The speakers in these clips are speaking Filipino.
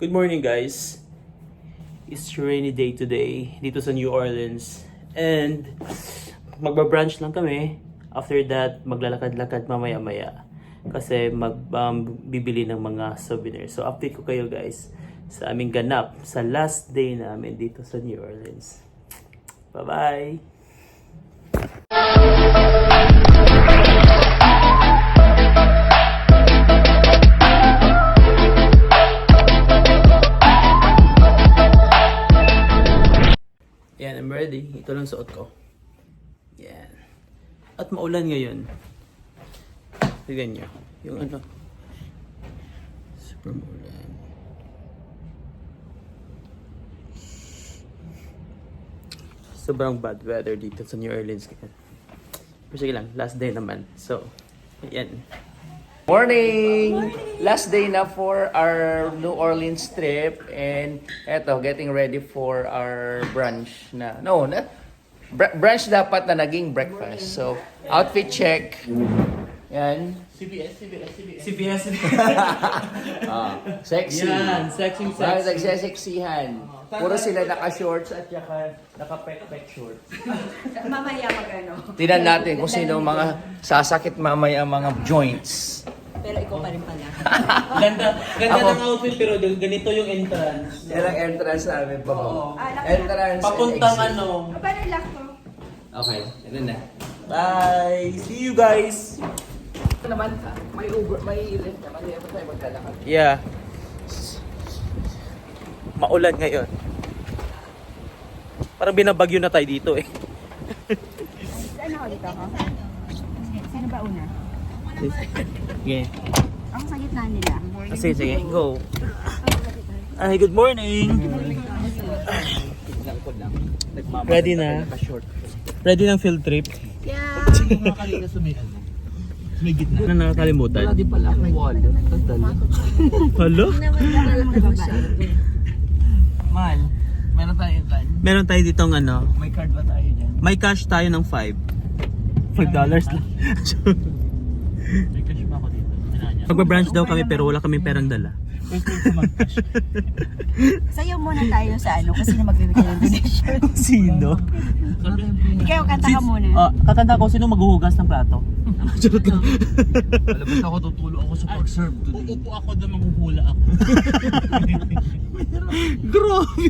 Good morning, guys. It's a rainy day today dito sa New Orleans. And magba-brunch lang kami. After that, maglalakad-lakad mamaya-maya. Kasi bibili ng mga souvenirs. So update ko kayo, guys, sa aming ganap sa last day namin dito sa New Orleans. Bye-bye! Yan, I'm ready. Ito lang suot ko. Yan. At maulan ngayon. Tignan nyo. Yung ano. Super maulan. Sobrang bad weather dito sa New Orleans. Pero sige lang, last day naman. So, yan. Morning! Last day na for our New Orleans trip and eto, getting ready for our brunch na. No, brunch dapat na naging breakfast. So, outfit check. Yan. CBS. Sexy. Yan, sexy. Nagseseksihan. Puro sila naka-shorts at naka-pek-pek shorts. Mamaya magano. Tingnan natin kung sino mga sasakit mamaya ang mga joints. Pero ikaw pa rin pala. Ganda Ako. ng outfit pero ganito yung entrance. Yan ang entrance namin pa. Oo. Entrance and Papuntang exit. ano. Paano yung lock ko? Okay, ito na. Bye! See you guys! Naman, may Uber, may lift naman. Hindi naman tayo maglalakad. Yeah. Maulan ngayon. Parang binabagyo na tayo dito eh. Ano ako dito ako? Sino ba una? Okay. Ako sa gitna nila. Sige, go. Ay, good morning! Ready na? Ready ng field trip? Yeah. Kanina may gitna. Na nakakalimutan? Wala din pala akong wallet. Hello? Mahal, meron tayong card. Meron tayo ditong ano, May card ba tayo dyan? may cash tayo ng $5 lang. May cash pa ako dito. Magba-branch daw kami pero wala kaming perang dala. Sayo muna tayo sa ano kasi na magbibigay ng donation. Sino? Ikaw, kanta ka muna. Kakanta ko, sino maghuhugas ng plato? Charot lang. Alam mo, ako tutulo ako sa pag-serve today. Uupo ako na manghuhula ako. Grabe!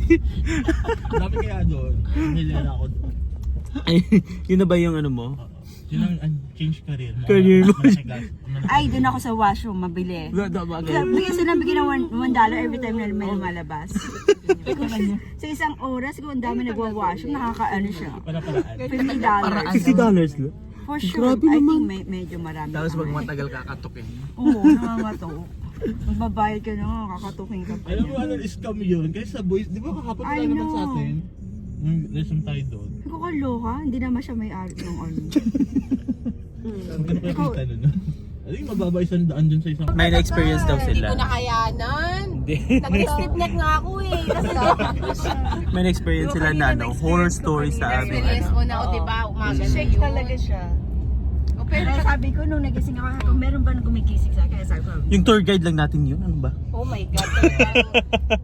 Dami kaya doon. Nilala ako doon. Ay, yun na ba yung ano mo? Yun ang change career mo. Career mo. Ay, doon ako sa washroom, mabili. Bigyan sila bigyan ng $1 every time na may lumalabas. Sa isang oras, kung ang dami nagwa-washroom, nakakaano siya. $50. $50 lang? For sure. Grabe I naman. think medyo marami. Tapos pa. pag matagal kakatukin. Oo, nangangato. Magbabayad ka na, kakatukin ka pa. Alam mo ano scam yun? Kasi sa boys, di ba kahapon I wala naman know. sa atin? Nung lesson tayo doon. Ikaw kaloka, hindi naman siya may-ari ng ano. Ang ganda pa yung tanong na. Alam mo, mababa isang daan dun sa isang... May na-experience daw Hindi ko sila. nakayanan. Hindi. Nag-sleep neck nga ako eh. Kasi May na-experience sila na ano, horror story sa amin. experience Ano. mo na ako, di ba? Umaga na Shake yun. talaga siya. O, pero, Pero sabi ko, nung nagising ako, kung meron ba nang gumigising sa akin, sabi ko, Yung tour guide lang natin yun, ano ba? oh my God. talagang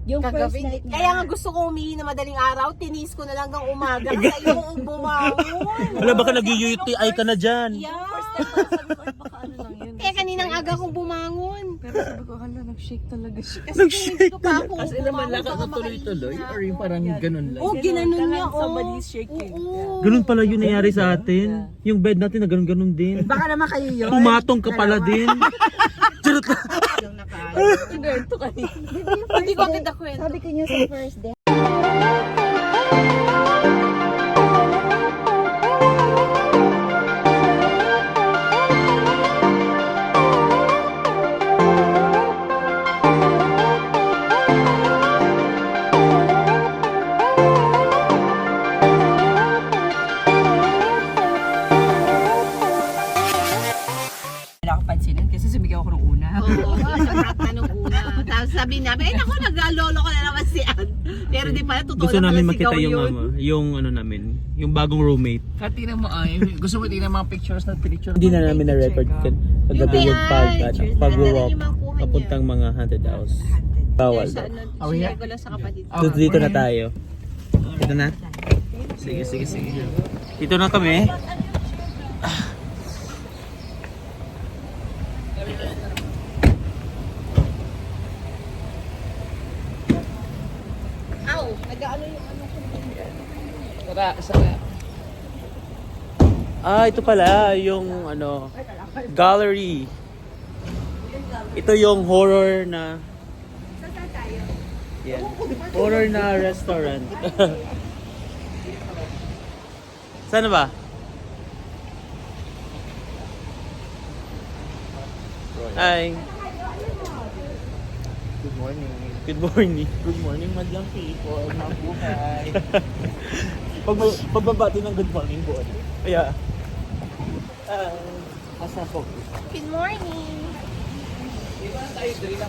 yung first Kagabi. night niya. Kaya nga gusto ko umihi na madaling araw, tinis ko na lang hanggang umaga. Kasi ayoko bumangon. Wala, baka nag-UTI ka na dyan. Yeah. Sabi ko, baka ano lang yun. Kaya kaninang aga kong bumangon. Pero sabi ko, hala, nag-shake talaga siya. Kasi kung hindi ko pa ako Kasi naman lakad na tuloy-tuloy or yung parang ganun lang. Oh, ginanon niya. Oh. Somebody's shaking. Oo. Ganun pala yun nangyari sa atin. Yung bed natin na ganun-ganun din. Baka naman kayo yun. Pumatong ka pala din. Charot lang. Hindi ko kita kwento. Sabi ko niyo sa first day. Wala akong pansinin kasi sumigaw ako nung una. Oo, sa na nung una. Tapos sabi namin, ay naku, nag-lolo ko na naman si Ann. Pero di pala, totoo Gusto na namin pala makita sigaw yung yun. ano, yung ano namin, yung bagong roommate. Tingnan mo ay, gusto mo tingnan mga pictures na picture. Hindi na namin na-record kagabi yung Yung pag pictures, pag-walk yung mga kuha niya. papuntang mga haunted house. Bawal Sa daw. ano, share ko lang sa kapatid. Dito na tayo. Dito na? Sige, sige, sige. Dito na kami. Ow! Nag-ano yung ano ko. Ah, ito pala yung ano, gallery. Ito yung horror na yan. Horror na restaurant. Sana ba? Hi. Good morning. Good morning. Good morning, madlang people. Mabuhay. Pagbabati ng good morning po. Yeah. Asa po? Good morning!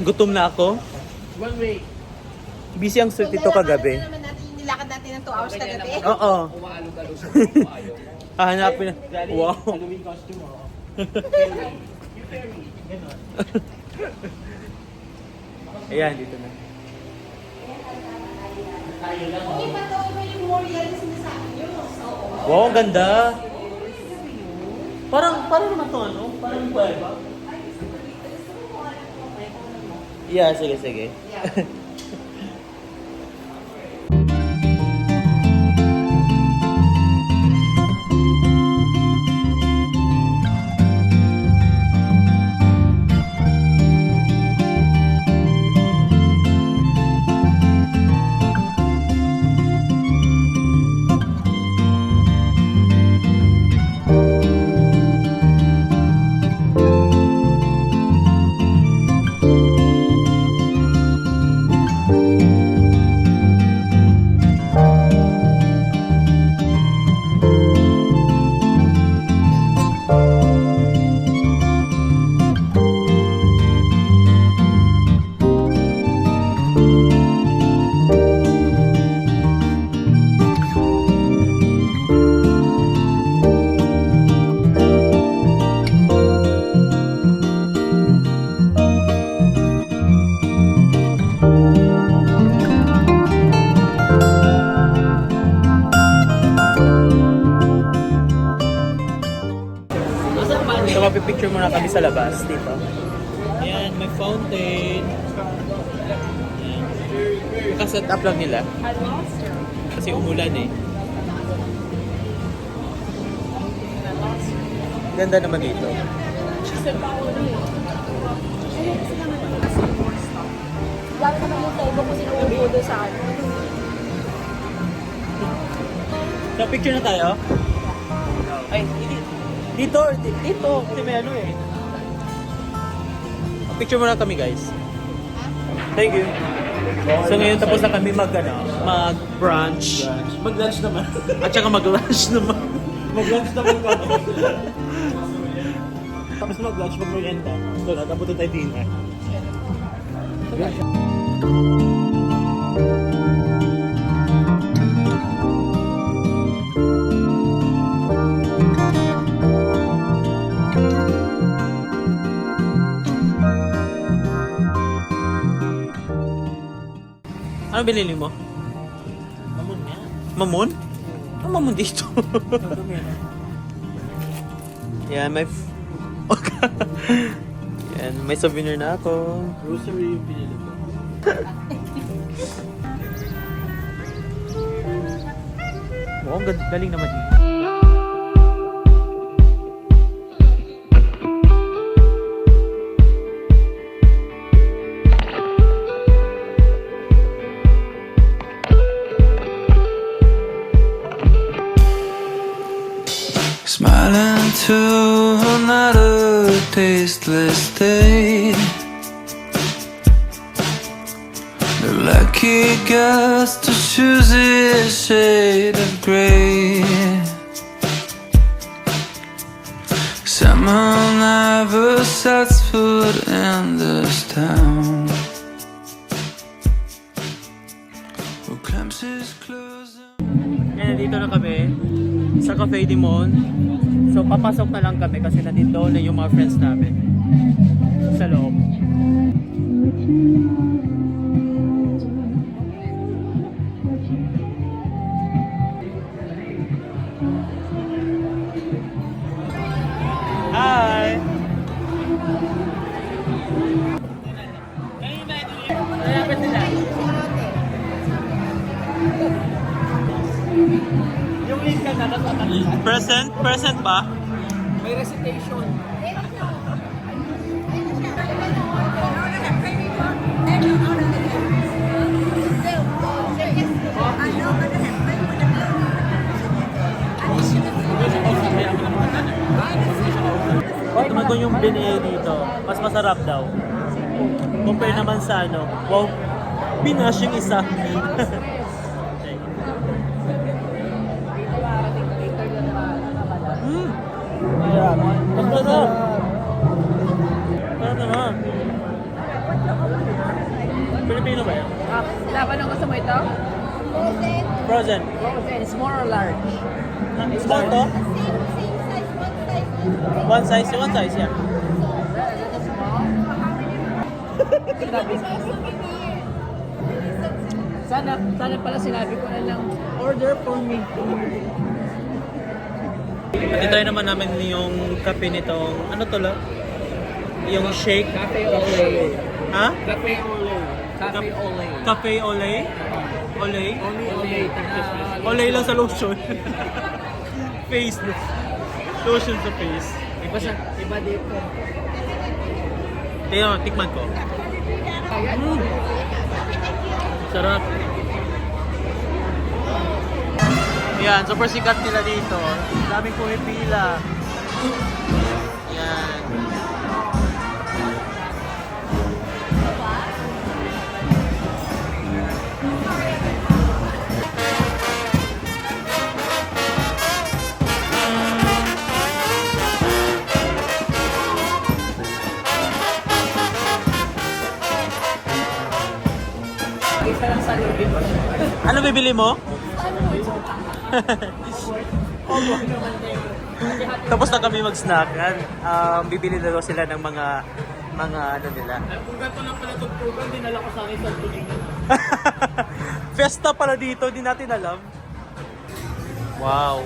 Gutom na ako. One way. Busy ang suit ito kagabi. Ano naman natin yung nilakad natin ng 2 hours kagabi? Oo. Umaalog-alog sa kayo. Hahanapin na. Wow. Halloween costume mo. Ayan, dito na. Uy, ba't over yung Moriel na sinasabi nyo? Wow, ang ganda. Parang naman to ano? Parang kuweba. Yeah, sige, sige. So, mapipicture muna kami sa labas dito. Ayan, may fountain. Ayan. Nakaset up lang nila. Kasi umulan eh. Ganda naman dito. Lalo naman yung table ko sinuupo doon sa ano. So, picture na tayo? Ay, hindi. Dito. Kasi may ano eh. Picture muna kami, guys. Thank you. So, ngayon tapos na kami mag-brunch. Mag-lunch naman. At saka mag-lunch naman. Mag-lunch naman kami. Tapos mag-lunch, mag-merienda. So, natapos na tayo dinner. Ano binili mo? Mamon nga. Mamon? Ano mamon dito? Yan, may... Yan, may souvenir na ako. Grocery yung pinili ko. Oo, ang galing naman dito. Smiling to another tasteless day. The lucky gets to choose his shade of gray. Summer never sets foot in this town. Who clamps his clothes and Kaya nandito na kami sa Cafe de Mon. So papasok na lang kami kasi nandito na yung mga friends namin sa loob. Present ba? May recitation. Tumagon yung binigay dito. Mas masarap daw. Compare naman sa ano. Wow, binash yung isa. Ang sarap. Sarap naman. Pilipino ba yan? Dapat ang gusto mo ito? Frozen. Frozen, small or large? Small to? One size, yeah. Sana pala sinabi ko na lang, order for me. Itry naman namin yung kape nitong, ano to la? Yung shake. Cafe Ole. Ha? Cafe Ole. Cafe Ole. Cafe Ole? Ole? Ole. Ole lang sa lotion. Face. Lotion sa face. Iba dito. Tingnan mo, tikman ko. Sarap. Yan, super sikat nila dito. Daming pumipila. Yan. Isa lang sa lubin. Ano bibili mo? Tapos na kami mag-snack. Bibili na daw sila ng mga ano nila. Kung gato lang pala itong program, dinala ko sa akin sa tulingan. Fiesta pala dito, di natin alam. Wow.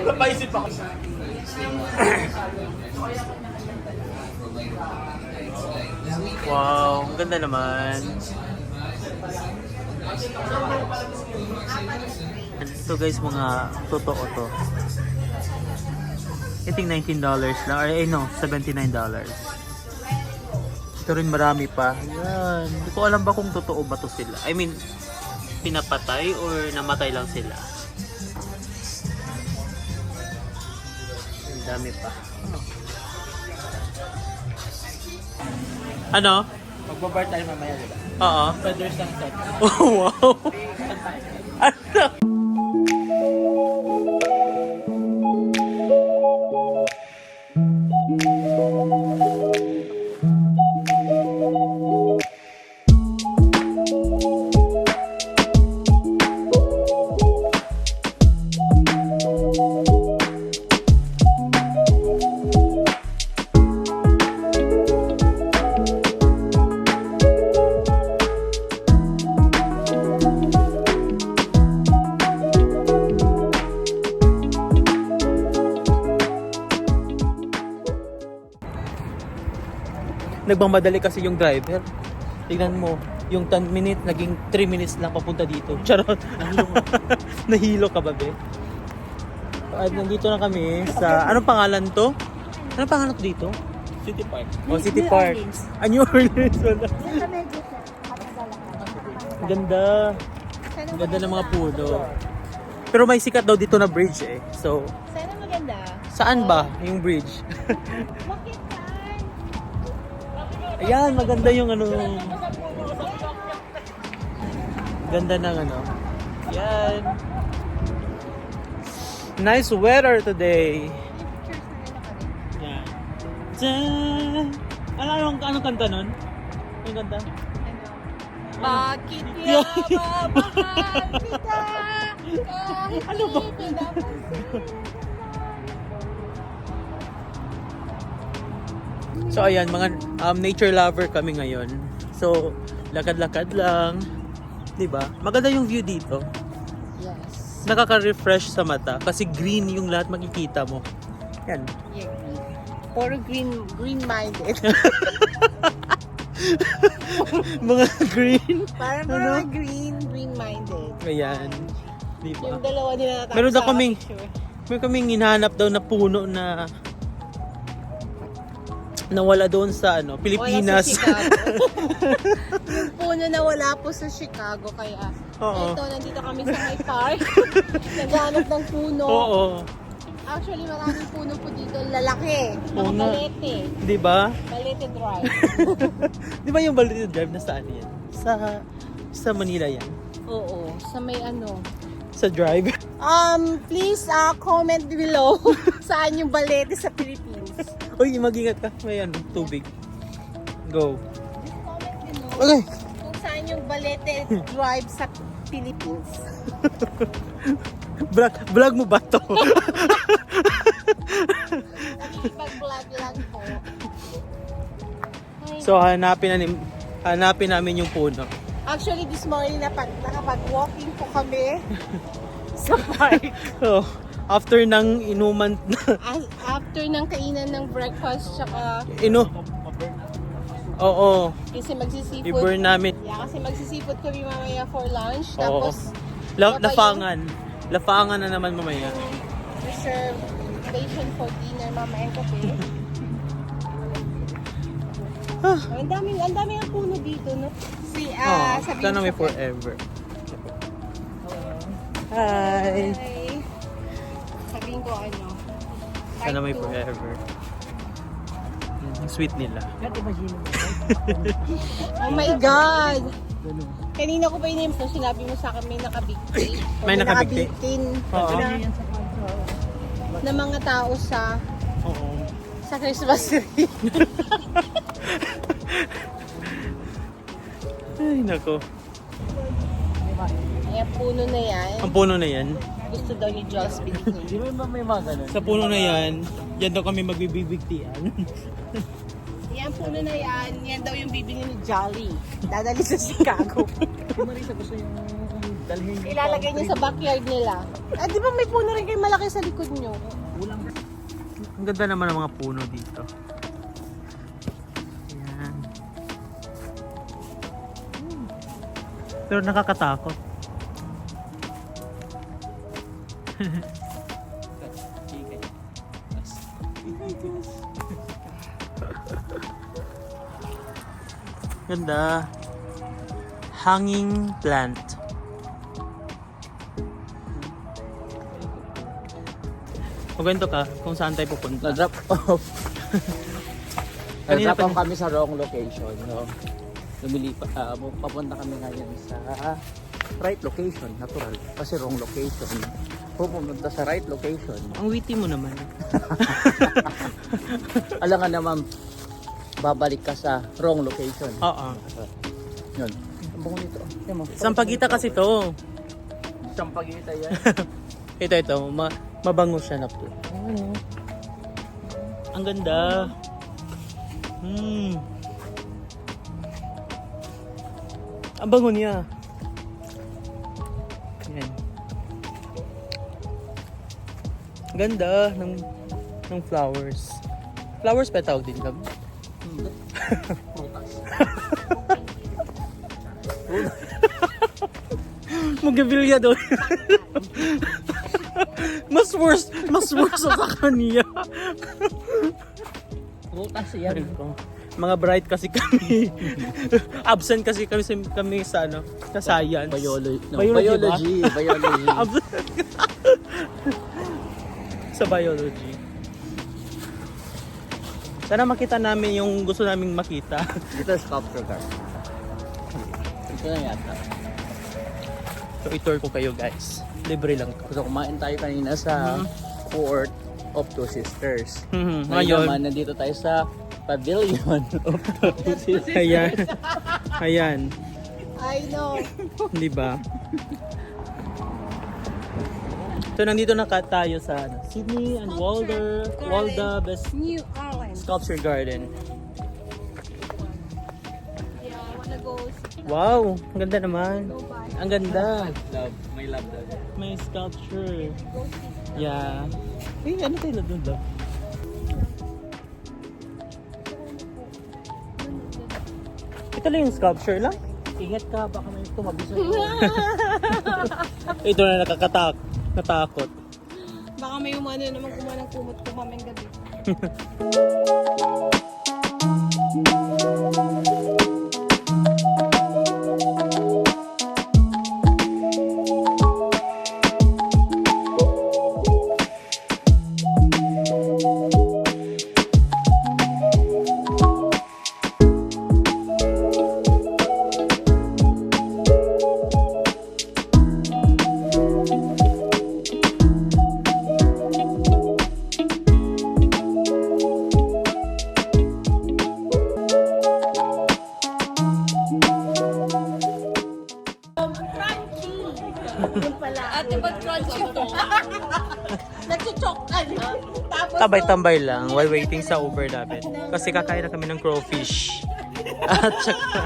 Napaisip ako. Wow, ang ganda naman. Ito guys, mga totoo to. I think $19 lang, or no, $79. Ito rin marami pa. Yan. Hindi ko alam ba kung totoo ba to sila. I mean, pinapatay or namatay lang sila. Ang dami pa. Ano? Magbabar tayo mamaya, diba? Oo. Feathers lang set. Oh, wow. Ano? Nagmamadali kasi yung driver. Tignan mo, yung 10 minutes, naging 3 minutes lang papunta dito. Charot. Nahilo ka ba, be? At nandito na kami sa, anong pangalan to? Anong pangalan to dito? City Park. Oh, City Park. New Orleans. Wala. Ganda. Ang ganda ng mga puno. Pero may sikat daw dito na bridge eh. So, Sana maganda. saan ba yung bridge? Bakit Ayan, maganda yung ano. Ganda ng ano. Yan. Nice weather today. Yan. Diyan. Anong kanta nun? Anong kanta? Bakit Yeah. mahal kita? Kahit Ano ba? hindi napansin. So ayan, mga nature lover kami ngayon. So, lakad-lakad lang. 'Di ba? Maganda yung view dito. Yes. Nakaka-refresh sa mata kasi green yung lahat makikita mo. Yan. Yeah. Puro green-minded. Mga green. Parang mga green-minded. Ayan. Di ba? Yung dalawa nila natapos Meron daw sa kaming- picture. May kaming hinahanap daw na puno na nawala doon sa Pilipinas. Wala sa Chicago. Yung puno na wala po sa Chicago. Kaya Oo. ito, nandito kami sa may park. Naghanap ng puno. Oo. Actually, maraming puno po dito. Lalaki. Mga Oo nga. balete. Di ba? Balete Drive. Di ba yung Balete Drive na saan yan? Sa Manila yan? Oo. Sa may Sa drive? Please comment below saan yung balete sa Philippines. Uy, mag-ingat ka. May tubig. Go. Comment below Okay. kung saan yung balete drive sa Philippines. Vlog mo ba to? Pag-vlog lang po. Ay, So, hanapin namin yung puno. actually, this morning nakapag-walking po kami sa park. So, after ng inuman After ng kainan ng breakfast, tsaka Oo. kasi magsisipod. I-burn namin. Yeah, kasi magsisipod kami mamaya for lunch. Oo. Tapos, Lafangan na naman mamaya. reservation for dinner mamayang kape. Ang daming ang puno dito, no? Sabihin Sana may sa- forever. Hi. Hi. Sabihin ko Sana may part two. forever. Ang sweet nila. Oh my God! Kanina ko pa yun so sinabi mo sa akin may nakabigti. May nakabigti? Oo. Na mga tao sa Oo. Christmas tree. Ay, nako. Ayan, puno na yan. Ang puno na yan. Gusto daw ni Joss binigay. Di ba may mga ganun? Sa puno na yan, yan daw kami magbibigtian. Yan, puno na yan. Yan daw yung bibili ni Jolly. Dadali sa Chicago. Marisa gusto yung dalhin yung Ilalagay niya sa backyard nila. Di ba may puno rin kayo malaki sa likod nyo? Ang ganda naman ng mga puno dito. Ayan. Pero nakakatakot. Ganda. Hanging plant. Magkwento ka kung saan tayo pupunta. Na-drop off. Kanina Na-drop pa off kami sa wrong location. No? Papunta kami ngayon sa right location, natural. Kasi wrong location. Pupunta sa right location. Ang witty mo naman. Alam nga naman, babalik ka sa wrong location. Oo. Yun. Ang bungo nito. Yan mo. Sampaguita kasi to. Sampagita yan. Ito. Mabango siya na po. Ang ganda. Ang bango niya. Yan. Ang ganda ng flowers. Flowers pa tawag din kami. Magabilya daw. mas worse sa kanya. Prutas yan. Mga bright kasi kami. Absent kasi kami sa sa science. Biology. Absent. Sa biology. Sana makita namin yung gusto naming makita. Dito sculpture garden. Ito na yata. So, i-tour ko kayo guys. Libre lang to. So kumain tayo kanina sa Port of Two Sisters. Ngayon, Naman, nandito tayo sa Pavilion of Two Sisters. ayan. I know. Di ba? So, nandito na tayo sa Sydney and Walda Best New Orleans. Sculpture Garden. Yeah, I wanna go. Wow! Ang ganda naman. Ang ganda. May love daw. May sculpture. Yeah. Eh, ano tayo na doon, love? Ito lang yung sculpture lang. Ingat ka, baka may tumabi sa'yo. Ito na natakot. Baka may umano naman kumuha ng kumot ko mamayang gabi. Ate, ba't crunchy to? Nagsuchok ka na. Tapos Tambay-tambay lang while waiting sa Uber namin. Kasi kakain na kami ng crawfish. At saka...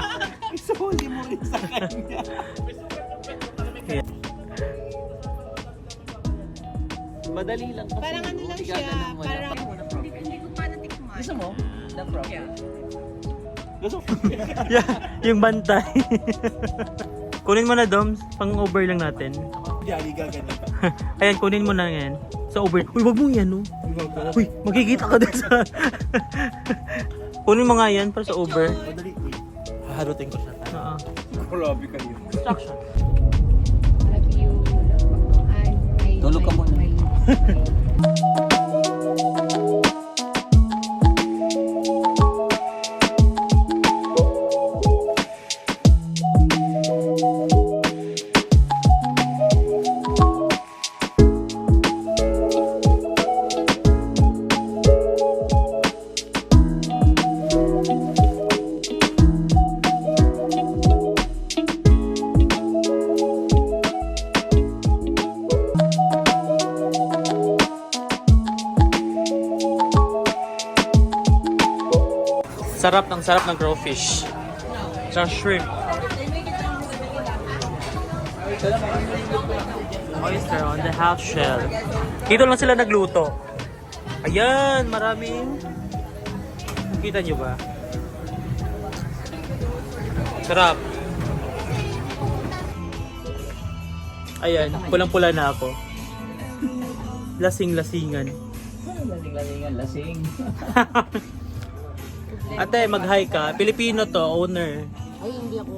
Isuli mo rin sa kanya. Madali lang kasi. parang ano lang siya. Parang hindi ko pa natikman. Gusto mo? The frog? Yeah, yung bantay. Kunin mo na, Doms. Pang-Uber lang natin. Hindi, aliga ganun. Ayan, kunin mo na yan. Sa Uber. Uy, wag mo yan, oh. Uy, magkikita ka din sa... Kunin mo nga yan para sa Uber. Madali. Uy, haharutin ko siya. Oo. Grabe kayo. Instruction. Tulog ka muna. Sarap ng crawfish. Sa shrimp. Oyster on the half shell. Dito lang sila nagluto. Ayan, maraming... Kita nyo ba? Sarap. Ayan, pulang-pula na ako. Lasing-lasingan. Lasing-lasingan, lasing. Ate, mag-hi ka. Pilipino to, owner. Ay, hindi ako.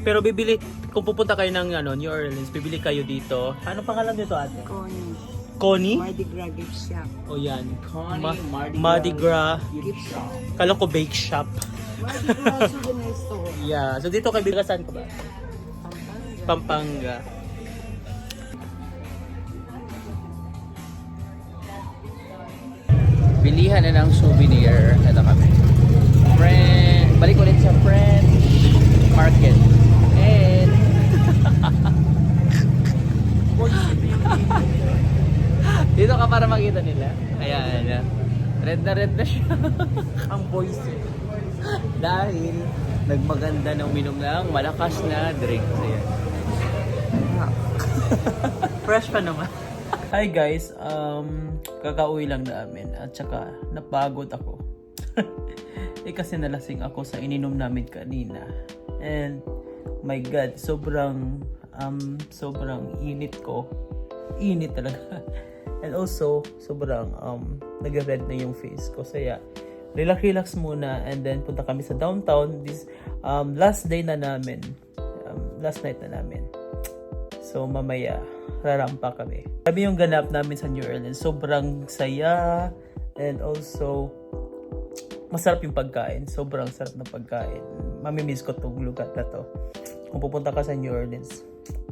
Pero bibili, kung pupunta kayo ng New Orleans, bibili kayo dito. Ano pangalan nito, ate? Connie. Connie? Mardi Gras gift shop. O yan. Connie, Mardi Gras. Gift shop. Kala ko bake shop. Mardi Gras souvenir store. Yeah. So dito kay Bigasan ka ba? Pampanga. Bilihan na ng souvenir. Ito kami. Balik ulit sa French Market. And dito ka para makita nila. Ayan. Red na siya. Ang voice. Dahil nagmaganda ng uminom ng malakas na drink. Ayan. Fresh pa naman. Hi guys, kakauwi lang namin at saka napagod ako. Kasi nalasing ako sa ininom namin kanina. And my God, sobrang init ko. Init talaga. And also, sobrang nag-red na yung face ko. So yeah, relax muna and then punta kami sa downtown. This last day na namin. Last night na namin. So mamaya, rarampa kami. Sabi yung ganap namin sa New Orleans. Sobrang saya and also masarap yung pagkain. Sobrang sarap ng pagkain. Mamimiss ko tong lugar na to. Kung pupunta ka sa New Orleans,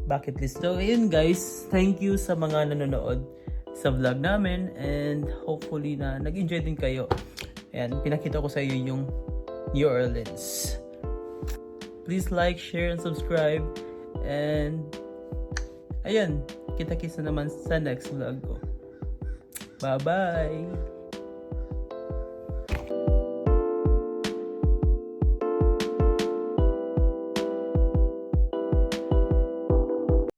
bucket list. So, ayun guys. Thank you sa mga nanonood sa vlog namin. And hopefully na nag-enjoy din kayo. Ayan, pinakita ko sa iyo yung New Orleans. Please like, share, and subscribe. And ayan, kita-kits na naman sa next vlog ko. Bye-bye!